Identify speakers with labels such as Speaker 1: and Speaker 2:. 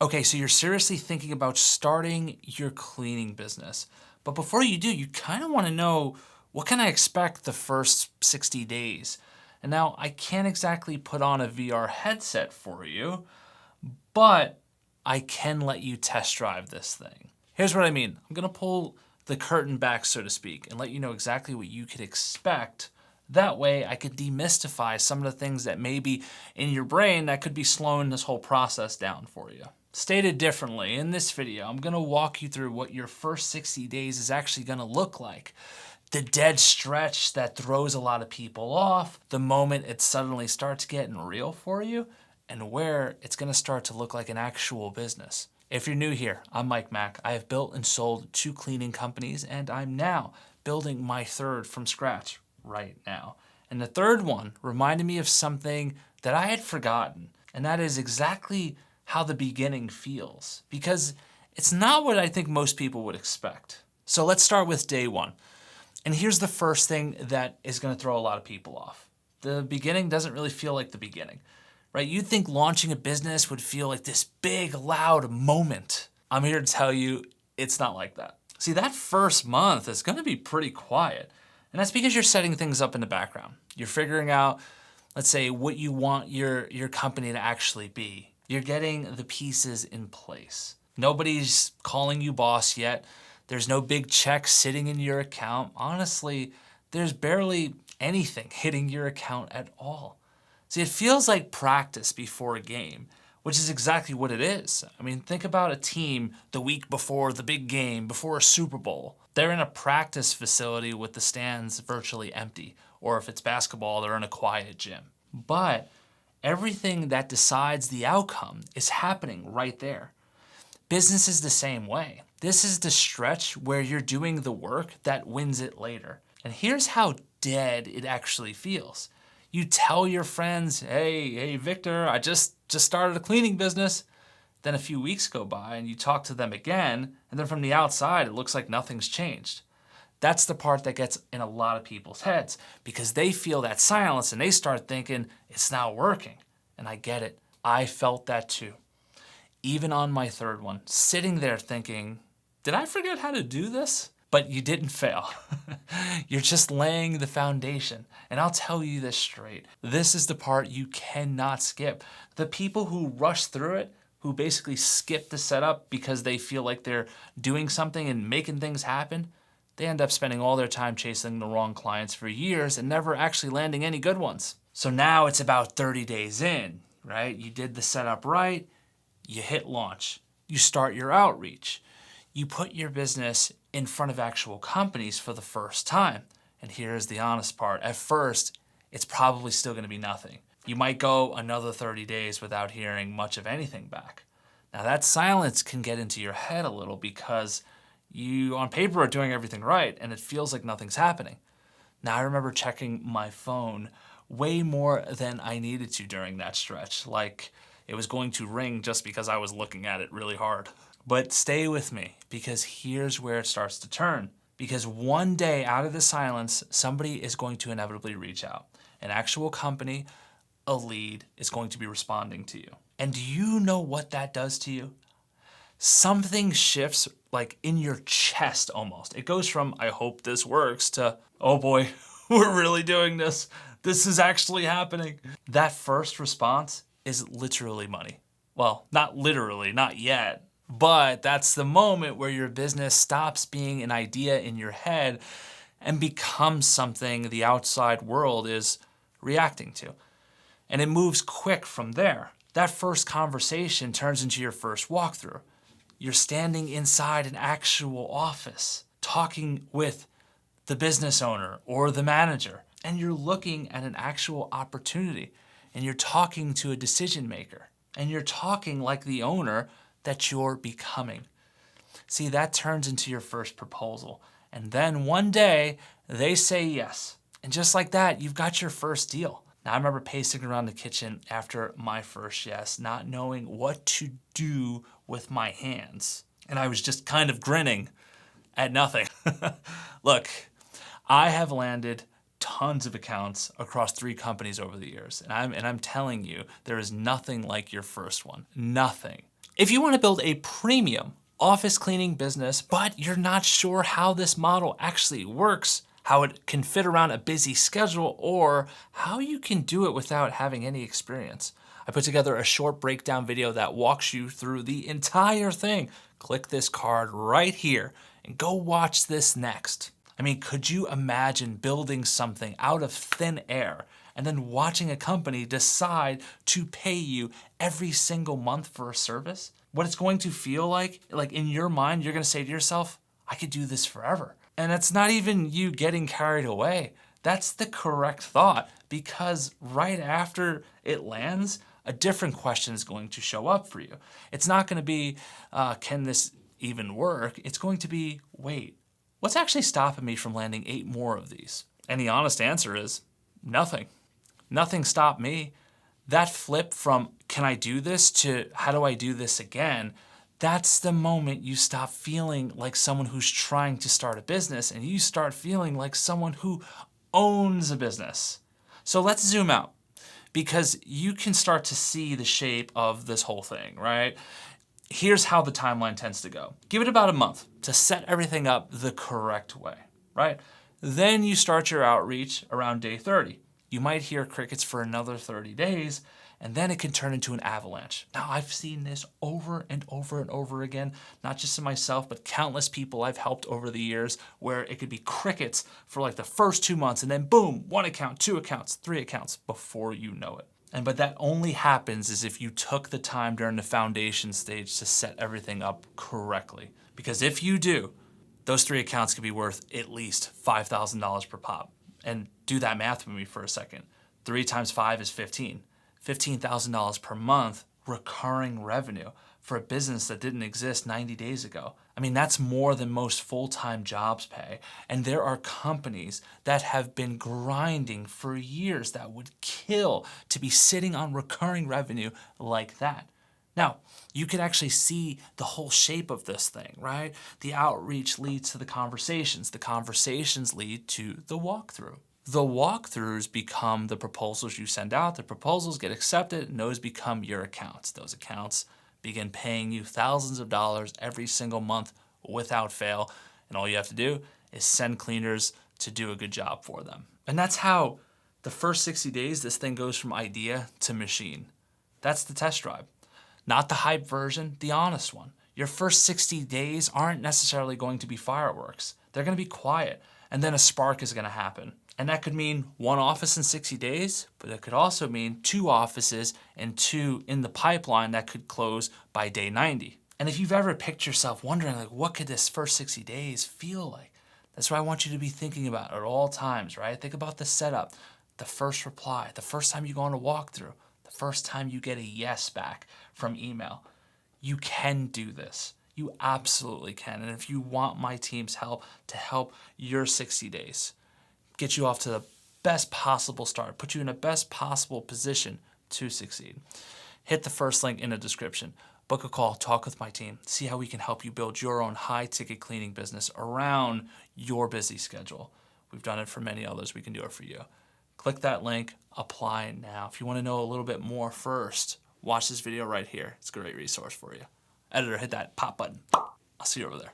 Speaker 1: Okay, so you're seriously thinking about starting your cleaning business. But before you do, you kind of want to know, what can I expect the first 60 days? And now I can't exactly put on a VR headset for you, but I can let you test drive this thing. Here's what I mean. I'm gonna pull the curtain back, so to speak, and let you know exactly what you could expect. That way I could demystify some of the things that may be in your brain that could be slowing this whole process down for you. Stated differently, in this video, I'm gonna walk you through what your first 60 days is actually gonna look like. The dead stretch that throws a lot of people off, the moment it suddenly starts getting real for you, and where it's gonna start to look like an actual business. If you're new here, I'm Mike Mack. I have built and sold 2 cleaning companies, and I'm now building my 3rd from scratch right now. And the 3rd one reminded me of something that I had forgotten, and that is exactly how the beginning feels, because it's not what I think most people would expect. So let's start with day 1. And here's the first thing that is gonna throw a lot of people off. The beginning doesn't really feel like the beginning, right? You'd think launching a business would feel like this big, loud moment. I'm here to tell you, it's not like that. See, that first month is gonna be pretty quiet. And that's because you're setting things up in the background. You're figuring out, let's say, what you want your company to actually be. You're getting the pieces in place. Nobody's calling you boss yet. There's no big check sitting in your account. Honestly, there's barely anything hitting your account at all. See, it feels like practice before a game, which is exactly what it is. I mean, think about a team the week before the big game, before a Super Bowl. They're in a practice facility with the stands virtually empty. Or if it's basketball, they're in a quiet gym. But everything that decides the outcome is happening right there. Business is the same way. This is the stretch where you're doing the work that wins it later. And here's how dead it actually feels. You tell your friends, hey, Victor, I just started a cleaning business. Then a few weeks go by and you talk to them again, and then from the outside, it looks like nothing's changed. That's the part that gets in a lot of people's heads, because they feel that silence and they start thinking, it's not working. And I get it. I felt that too. Even on my 3rd one, sitting there thinking, did I forget how to do this? But you didn't fail. You're just laying the foundation. And I'll tell you this straight. This is the part you cannot skip. The people who rush through it, who basically skip the setup because they feel like they're doing something and making things happen, they end up spending all their time chasing the wrong clients for years and never actually landing any good ones. So now it's about 30 days in, right? You did the setup right, you hit launch, you start your outreach, you put your business in front of actual companies for the first time. And here's the honest part. At first, it's probably still gonna be nothing. You might go another 30 days without hearing much of anything back. Now that silence can get into your head a little because you on paper are doing everything right and it feels like nothing's happening. Now I remember checking my phone way more than I needed to during that stretch. Like it was going to ring just because I was looking at it really hard. But stay with me, because here's where it starts to turn. Because one day out of the silence, somebody is going to inevitably reach out. An actual company, a lead, is going to be responding to you. And do you know what that does to you? Something shifts like in your chest almost. It goes from, I hope this works, to, oh boy, we're really doing this. This is actually happening. That first response is literally money. Well, not literally, not yet. But that's the moment where your business stops being an idea in your head and becomes something the outside world is reacting to. And it moves quick from there. That first conversation turns into your first walkthrough. You're standing inside an actual office, talking with the business owner or the manager, and you're looking at an actual opportunity, and you're talking to a decision maker, and you're talking like the owner that you're becoming. See, that turns into your first proposal. And then one day, they say yes. And just like that, you've got your first deal. Now, I remember pacing around the kitchen after my first yes, not knowing what to do with my hands. And I was just kind of grinning at nothing. Look, I have landed tons of accounts across 3 companies over the years. And I'm telling you, there is nothing like your first one. Nothing. If you want to build a premium office cleaning business, but you're not sure how this model actually works, how it can fit around a busy schedule, or how you can do it without having any experience, I put together a short breakdown video that walks you through the entire thing. Click this card right here and go watch this next. I mean, could you imagine building something out of thin air and then watching a company decide to pay you every single month for a service? What it's going to feel like in your mind, you're going to say to yourself, I could do this forever. And it's not even you getting carried away. That's the correct thought, because right after it lands, a different question is going to show up for you. It's not going to be, can this even work? It's going to be, wait, what's actually stopping me from landing 8 more of these? And the honest answer is nothing. Nothing stopped me. That flip from, can I do this, to how do I do this again? That's the moment you stop feeling like someone who's trying to start a business and you start feeling like someone who owns a business. So let's zoom out, because you can start to see the shape of this whole thing, right? Here's how the timeline tends to go. Give it about a month to set everything up the correct way, right? Then you start your outreach around day 30. You might hear crickets for another 30 days, and then it can turn into an avalanche. Now, I've seen this over and over and over again, not just in myself, but countless people I've helped over the years, where it could be crickets for like the first 2 months, and then boom, 1 account, 2 accounts, 3 accounts before you know it. But that only happens is if you took the time during the foundation stage to set everything up correctly. Because if you do, those 3 accounts could be worth at least $5,000 per pop. And do that math with me for a second. 3 times 5 is 15. $15,000 per month recurring revenue for a business that didn't exist 90 days ago. I mean, that's more than most full-time jobs pay. And there are companies that have been grinding for years that would kill to be sitting on recurring revenue like that. Now, you can actually see the whole shape of this thing, right? The outreach leads to the conversations. The conversations lead to the walkthrough. The walkthroughs become the proposals you send out. The proposals get accepted, and those become your accounts. Those accounts begin paying you thousands of dollars every single month without fail. And all you have to do is send cleaners to do a good job for them. And that's how the first 60 days, this thing goes from idea to machine. That's the test drive. Not the hype version, the honest one. Your first 60 days aren't necessarily going to be fireworks. They're going to be quiet, and then a spark is going to happen. And that could mean 1 office in 60 days, but it could also mean 2 offices and 2 in the pipeline that could close by day 90. And if you've ever picked yourself wondering, like, what could this first 60 days feel like? That's what I want you to be thinking about at all times, right? Think about the setup, the first reply, the first time you go on a walkthrough, the first time you get a yes back from email. You can do this. You absolutely can. And if you want my team's help to help your 60 days, get you off to the best possible start, put you in the best possible position to succeed, hit the first link in the description. Book a call, talk with my team, see how we can help you build your own high-ticket cleaning business around your busy schedule. We've done it for many others. We can do it for you. Click that link, apply now. If you want to know a little bit more first, watch this video right here. It's a great resource for you. Editor, hit that pop button. I'll see you over there.